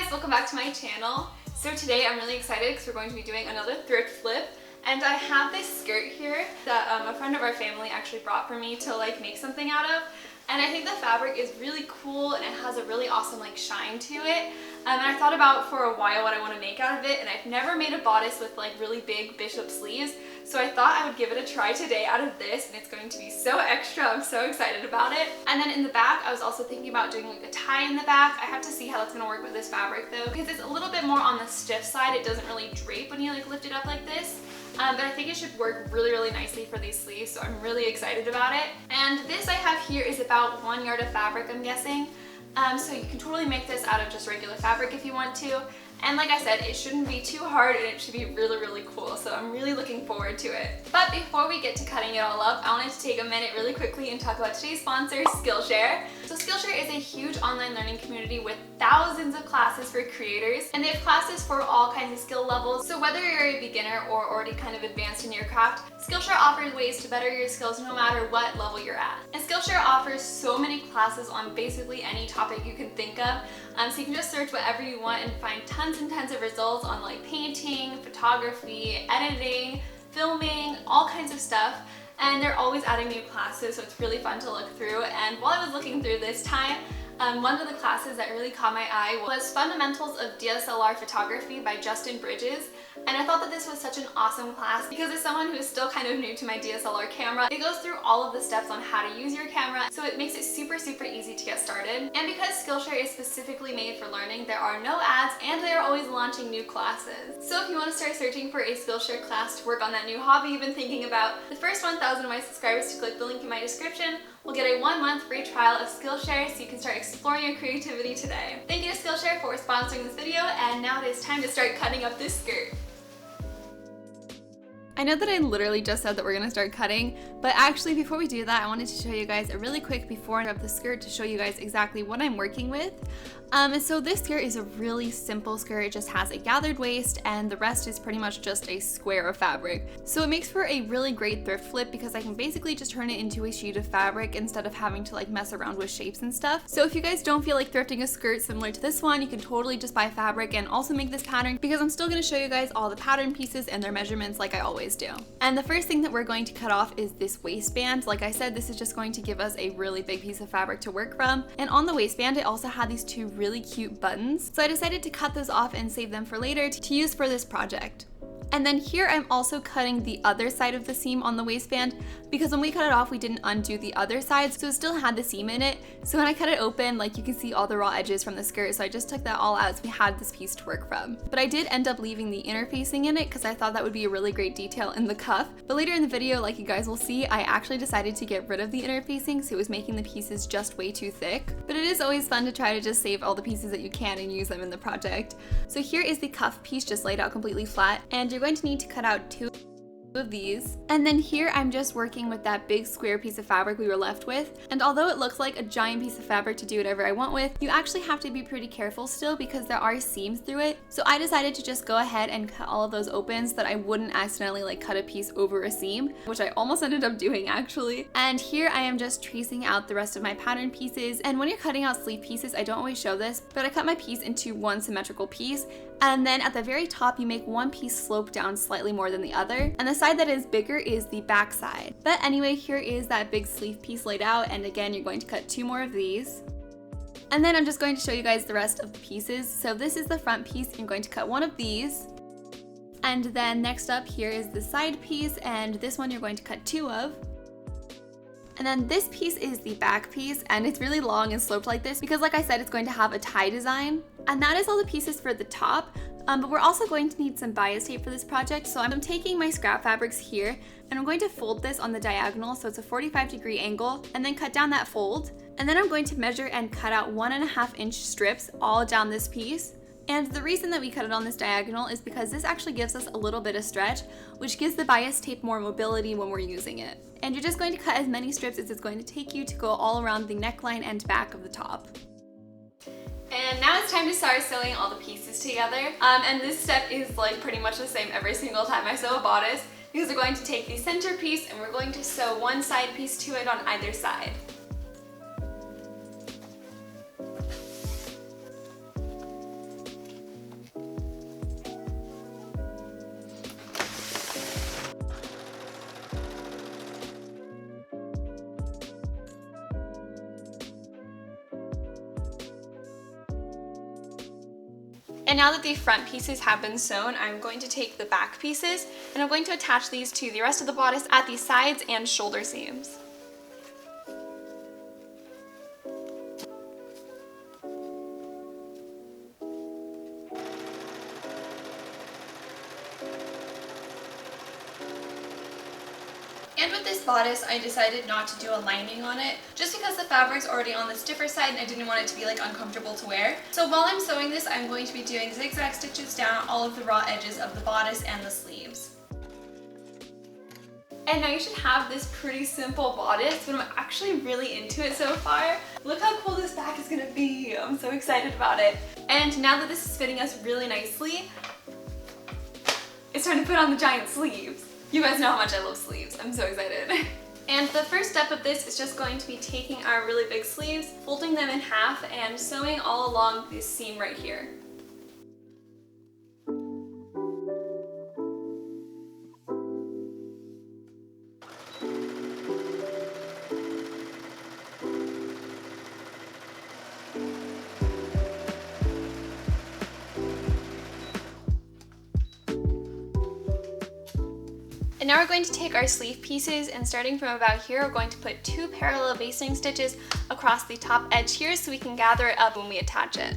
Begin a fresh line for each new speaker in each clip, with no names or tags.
guys, welcome back to my channel. So today I'm really excited because we're going to be doing another thrift flip, and I have this skirt here that a friend of our family actually brought for me to like make something out of, and I think the fabric is really cool and it has a really awesome like shine to it. And I thought about for a while what I want to make out of it, and I've never made a bodice with like really big bishop sleeves, so I thought I would give it a try today out of this, and it's going to be so extra. I'm so excited about it. And then in the back I was also thinking about doing like a tie in the back. I have to see how that's going to work with this fabric though, because it's a little bit more on the stiff side. It doesn't really drape when you like lift it up like this. But I think it should work really nicely for these sleeves, so I'm really excited about it. And this I have here is about 1 yard of fabric, I'm guessing. So you can totally make this out of just regular fabric if you want to. And like I said, it shouldn't be too hard and it should be really cool, so I'm really looking forward to it. But before we get to cutting it all up, I wanted to take a minute really quickly and talk about today's sponsor, Skillshare. So Skillshare is a huge online learning community with thousands of classes for creators, and they have classes for all kinds of skill levels. So whether you're a beginner or already kind of advanced in your craft, Skillshare offers ways to better your skills no matter what level you're at. And Skillshare offers so many classes on basically any topic you can think of. So you can just search whatever you want and find tons and tons of results on like painting, photography, editing, filming, all kinds of stuff. And they're always adding new classes, so it's really fun to look through. And while I was looking through this time, one of the classes that really caught my eye was Fundamentals of DSLR Photography by Justin Bridges. And I thought that this was such an awesome class because as someone who's still kind of new to my DSLR camera, it goes through all of the steps on how to use your camera, so it makes it super easy to get started. And because Skillshare is specifically made for learning, there are no ads and they are always launching new classes. So if you want to start searching for a Skillshare class to work on that new hobby you've been thinking about, the first 1,000 of my subscribers to click the link in my description will get a 1-month free trial of Skillshare, so you can start exploring your creativity today. Thank you to Skillshare for sponsoring this video, and now it is time to start cutting up this skirt. I know that I literally just said that we're gonna start cutting, but actually before we do that, I wanted to show you guys a really quick before of the skirt to show you guys exactly what I'm working with. So this skirt is a really simple skirt. It just has a gathered waist and the rest is pretty much just a square of fabric. So it makes for a really great thrift flip because I can basically just turn it into a sheet of fabric instead of having to like mess around with shapes and stuff. So if you guys don't feel like thrifting a skirt similar to this one, you can totally just buy fabric and also make this pattern, because I'm still gonna show you guys all the pattern pieces and their measurements like I always do. And the first thing that we're going to cut off is this waistband. Like I said, this is just going to give us a really big piece of fabric to work from. And on the waistband, it also had these two really cute buttons. So I decided to cut those off and save them for later to use for this project. And then here I'm also cutting the other side of the seam on the waistband, because when we cut it off we didn't undo the other side, so it still had the seam in it. So when I cut it open, like you can see all the raw edges from the skirt, so I just took that all out so we had this piece to work from. But I did end up leaving the interfacing in it because I thought that would be a really great detail in the cuff. But later in the video, like you guys will see, I actually decided to get rid of the interfacing, so it was making the pieces just way too thick. But it is always fun to try to just save all the pieces that you can and use them in the project. So here is the cuff piece just laid out completely flat, and you're going to need to cut out 2 of these. And then here I'm just working with that big square piece of fabric we were left with, and although it looks like a giant piece of fabric to do whatever I want with, you actually have to be pretty careful still because there are seams through it. So I decided to just go ahead and cut all of those open so that I wouldn't accidentally like cut a piece over a seam, which I almost ended up doing actually. And here I am just tracing out the rest of my pattern pieces, and when you're cutting out sleeve pieces, I don't always show this, but I cut my piece into one symmetrical piece, and then at the very top you make one piece slope down slightly more than the other, and the side that is bigger is the back side. But anyway, here is that big sleeve piece laid out, and again you're going to cut 2 more of these. And then I'm just going to show you guys the rest of the pieces. So this is the front piece. I'm going to cut 1 of these, and then next up here is the side piece, and this one you're going to cut 2 of. And then this piece is the back piece, and it's really long and sloped like this because like I said, it's going to have a tie design. And that is all the pieces for the top, but we're also going to need some bias tape for this project. So I'm taking my scrap fabrics here and I'm going to fold this on the diagonal, so it's a 45-degree angle, and then cut down that fold. And then I'm going to measure and cut out 1.5-inch strips all down this piece. And the reason that we cut it on this diagonal is because this actually gives us a little bit of stretch, which gives the bias tape more mobility when we're using it. And you're just going to cut as many strips as it's going to take you to go all around the neckline and back of the top. And now it's time to start sewing all the pieces together. And this step is like pretty much the same every single time I sew a bodice, because we're going to take the center piece and we're going to sew one side piece to it on either side. And now that the front pieces have been sewn, I'm going to take the back pieces and I'm going to attach these to the rest of the bodice at the sides and shoulder seams. And with this bodice, I decided not to do a lining on it, just because the fabric's already on the stiffer side and I didn't want it to be like uncomfortable to wear. So while I'm sewing this, I'm going to be doing zigzag stitches down all of the raw edges of the bodice and the sleeves. And now you should have this pretty simple bodice, but I'm actually really into it so far. Look how cool this back is gonna be. I'm so excited about it. And now that this is fitting us really nicely, it's time to put on the giant sleeves. You guys know how much I love sleeves. I'm so excited. And the first step of this is just going to be taking our really big sleeves, folding them in half, and sewing all along this seam right here. And now we're going to take our sleeve pieces, and starting from about here, we're going to put 2 parallel basting stitches across the top edge here so we can gather it up when we attach it.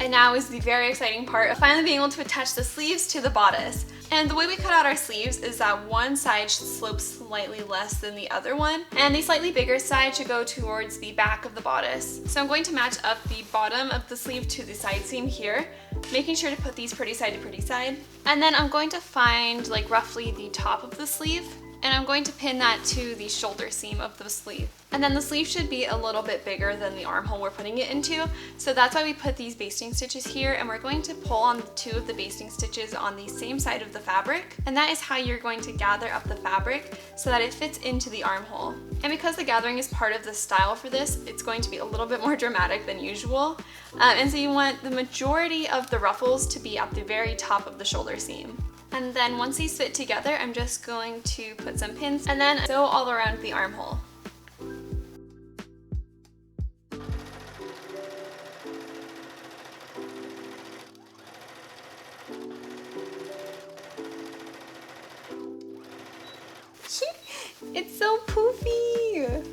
And now is the very exciting part of finally being able to attach the sleeves to the bodice. And the way we cut out our sleeves is that one side should slope slightly less than the other one, and the slightly bigger side should go towards the back of the bodice. So I'm going to match up the bottom of the sleeve to the side seam here, making sure to put these pretty side to pretty side. And then I'm going to find like roughly the top of the sleeve, and I'm going to pin that to the shoulder seam of the sleeve. And then the sleeve should be a little bit bigger than the armhole we're putting it into, so that's why we put these basting stitches here, and we're going to pull on 2 of the basting stitches on the same side of the fabric, and that is how you're going to gather up the fabric so that it fits into the armhole. And because the gathering is part of the style for this, it's going to be a little bit more dramatic than usual, and so you want the majority of the ruffles to be at the very top of the shoulder seam. And then once these fit together, I'm just going to put some pins and then sew all around the armhole. It's so poofy!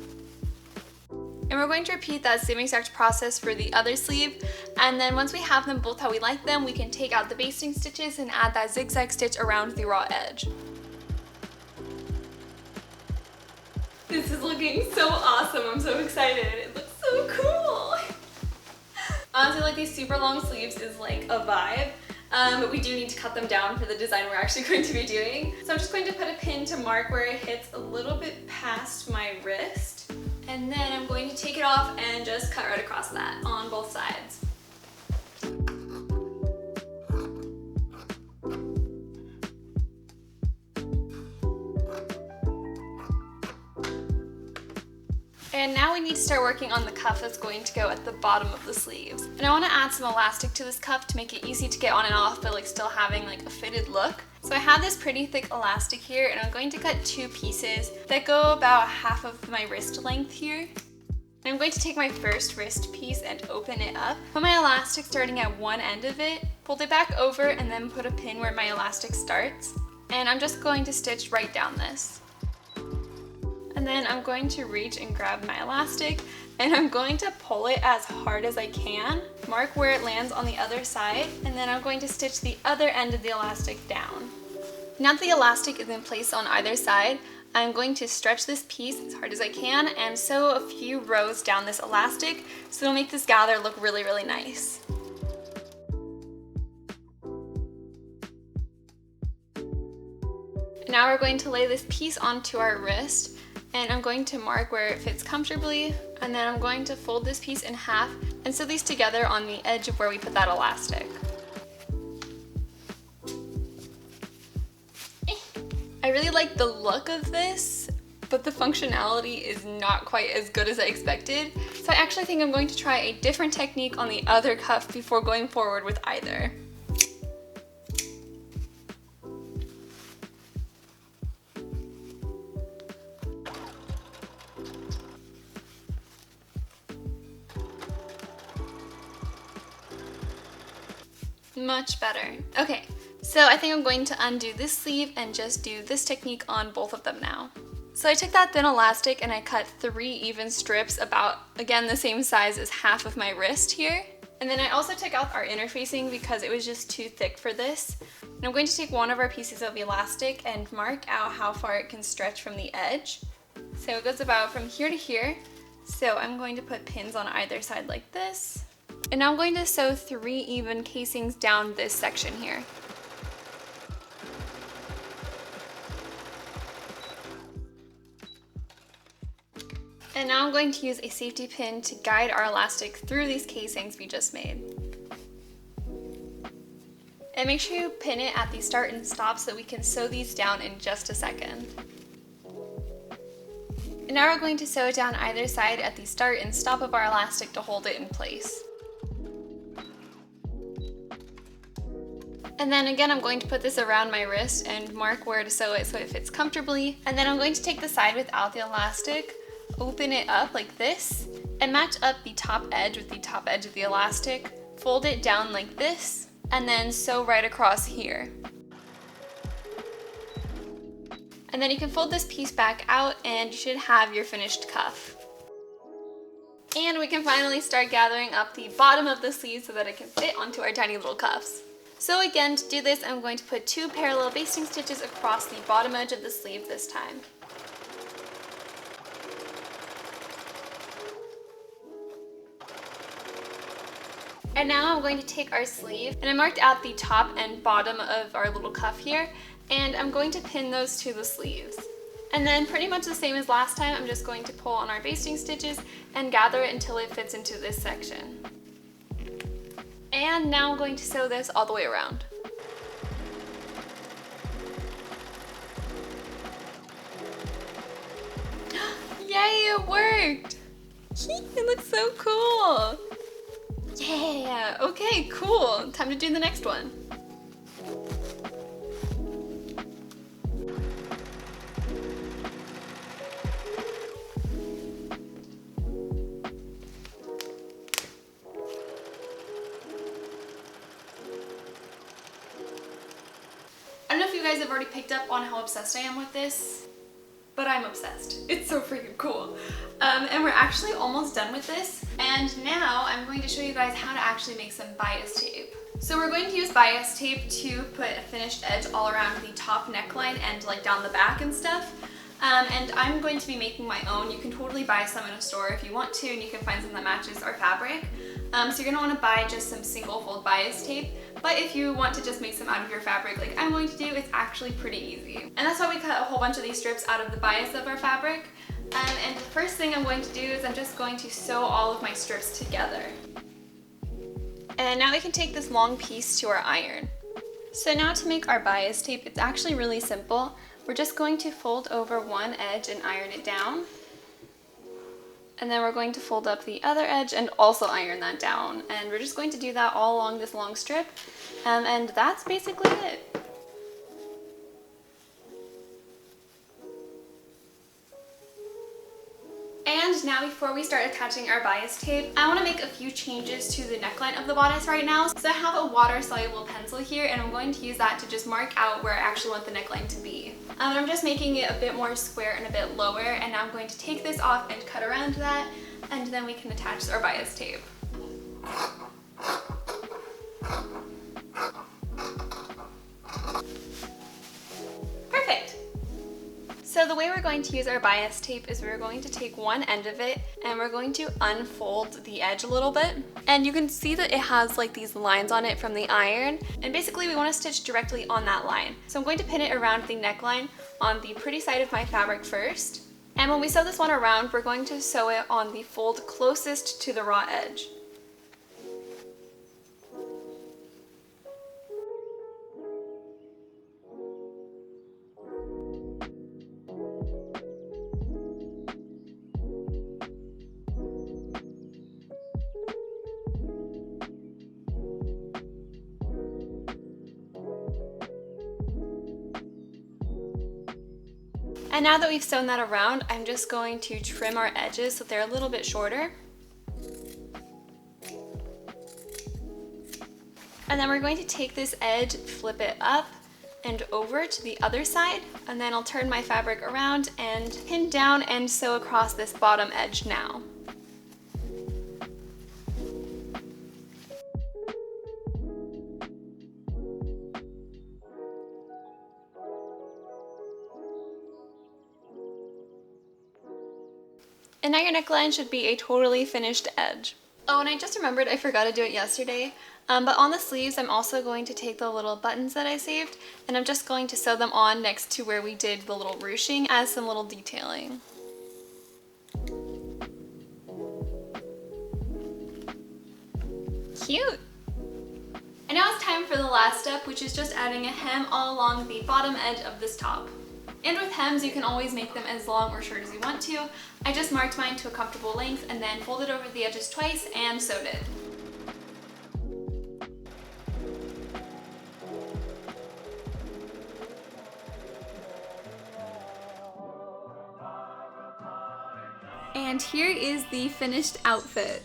And we're going to repeat that same exact process for the other sleeve, and then once we have them both how we like them, we can take out the basting stitches and add that zigzag stitch around the raw edge. This is looking so awesome. I'm so excited. It looks so cool. Honestly, like these super long sleeves is like a vibe, but we do need to cut them down for the design we're actually going to be doing. So I'm just going to put a pin to mark where it hits a little bit past my wrist. And then I'm going to take it off and just cut right across that on both sides. And now we need to start working on the cuff that's going to go at the bottom of the sleeves. And I want to add some elastic to this cuff to make it easy to get on and off, but like still having like a fitted look. So I have this pretty thick elastic here, and I'm going to cut 2 pieces that go about half of my wrist length here. And I'm going to take my first wrist piece and open it up, put my elastic starting at one end of it, fold it back over, and then put a pin where my elastic starts. And I'm just going to stitch right down this. And then I'm going to reach and grab my elastic, and I'm going to pull it as hard as I can, mark where it lands on the other side, and then I'm going to stitch the other end of the elastic down. Now that the elastic is in place on either side, I'm going to stretch this piece as hard as I can and sew a few rows down this elastic so it'll make this gather look really, really nice. Now we're going to lay this piece onto our wrist, and I'm going to mark where it fits comfortably, and then I'm going to fold this piece in half and sew these together on the edge of where we put that elastic. I really like the look of this, but the functionality is not quite as good as I expected, so I actually think I'm going to try a different technique on the other cuff before going forward with either. Much better. Okay, so I think I'm going to undo this sleeve and just do this technique on both of them now. So I took that thin elastic and I cut 3 even strips about, again, the same size as half of my wrist here. And then I also took out our interfacing because it was just too thick for this. And I'm going to take one of our pieces of elastic and mark out how far it can stretch from the edge. So it goes about from here to here. So I'm going to put pins on either side like this. And now I'm going to sew 3 even casings down this section here. And now I'm going to use a safety pin to guide our elastic through these casings we just made. And make sure you pin it at the start and stop so we can sew these down in just a second. And now we're going to sew it down either side at the start and stop of our elastic to hold it in place. And then again, I'm going to put this around my wrist and mark where to sew it so it fits comfortably. And then I'm going to take the side without the elastic, open it up like this, and match up the top edge with the top edge of the elastic, fold it down like this, and then sew right across here. And then you can fold this piece back out and you should have your finished cuff. And we can finally start gathering up the bottom of the sleeve so that it can fit onto our tiny little cuffs. So again, to do this, I'm going to put 2 parallel basting stitches across the bottom edge of the sleeve this time. And now I'm going to take our sleeve, and I marked out the top and bottom of our little cuff here, and I'm going to pin those to the sleeves. And then pretty much the same as last time, I'm just going to pull on our basting stitches and gather it until it fits into this section. And now I'm going to sew this all the way around. Yay, it worked! It looks so cool! Yeah, okay, cool. Time to do the next one. I don't know if you guys have already picked up on how obsessed I am with this, but I'm obsessed. It's so freaking cool. And we're actually almost done with this. And now I'm going to show you guys how to actually make some bias tape. So we're going to use bias tape to put a finished edge all around the top neckline and like down the back and stuff. And I'm going to be making my own. You can totally buy some in a store if you want to, and you can find some that matches our fabric. So you're gonna wanna buy just some single fold bias tape, but if you want to just make some out of your fabric like I'm going to do, it's actually pretty easy. And that's why we cut a whole bunch of these strips out of the bias of our fabric. And the first thing I'm going to do is I'm just going to sew all of my strips together. And now we can take this long piece to our iron. So now to make our bias tape, it's actually really simple. We're just going to fold over one edge and iron it down. And then we're going to fold up the other edge and also iron that down. And we're just going to do that all along this long strip. And that's basically it. And now before we start attaching our bias tape, I want to make a few changes to the neckline of the bodice right now. So I have a water soluble pencil here and I'm going to use that to just mark out where I actually want the neckline to be. I'm just making it a bit more square and a bit lower, and now I'm going to take this off and cut around that, and then we can attach our bias tape. Perfect! So the way we're going to use our bias tape is we're going to take one end of it and we're going to unfold the edge a little bit. And you can see that it has like these lines on it from the iron. And basically we want to stitch directly on that line. So I'm going to pin it around the neckline on the pretty side of my fabric first. And when we sew this one around, we're going to sew it on the fold closest to the raw edge. And now that we've sewn that around, I'm just going to trim our edges so they're a little bit shorter. And then we're going to take this edge, flip it up and over to the other side, and then I'll turn my fabric around and pin down and sew across this bottom edge now. And now your neckline should be a totally finished edge. Oh, and I just remembered I forgot to do it yesterday, but on the sleeves I'm also going to take the little buttons that I saved and I'm just going to sew them on next to where we did the little ruching as some little detailing. Cute! And now it's time for the last step, which is just adding a hem all along the bottom edge of this top. And with hems, you can always make them as long or short as you want to. I just marked mine to a comfortable length and then folded over the edges twice and sewed it. And here is the finished outfit.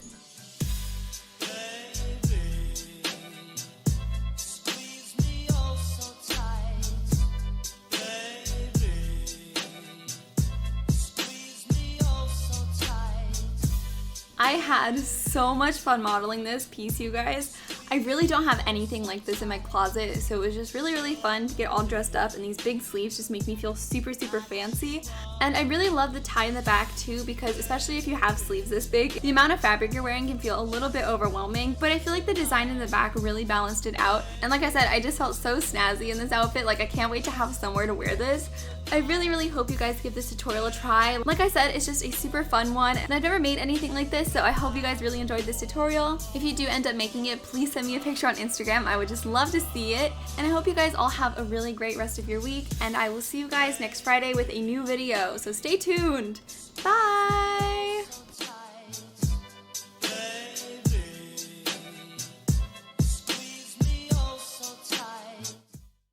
I had so much fun modeling this piece, you guys. I really don't have anything like this in my closet, so it was just really fun to get all dressed up, and these big sleeves just make me feel super fancy. And I really love the tie in the back too, because especially if you have sleeves this big, the amount of fabric you're wearing can feel a little bit overwhelming, but I feel like the design in the back really balanced it out. And like I said, I just felt so snazzy in this outfit. Like, I can't wait to have somewhere to wear this. I really hope you guys give this tutorial a try. Like I said, it's just a super fun one, and I've never made anything like this, so I hope you guys really enjoyed this tutorial. If you do end up making it, please send me a picture on Instagram. I would just love to see it. And I hope you guys all have a really great rest of your week, and I will see you guys next Friday with a new video, so stay tuned. Bye!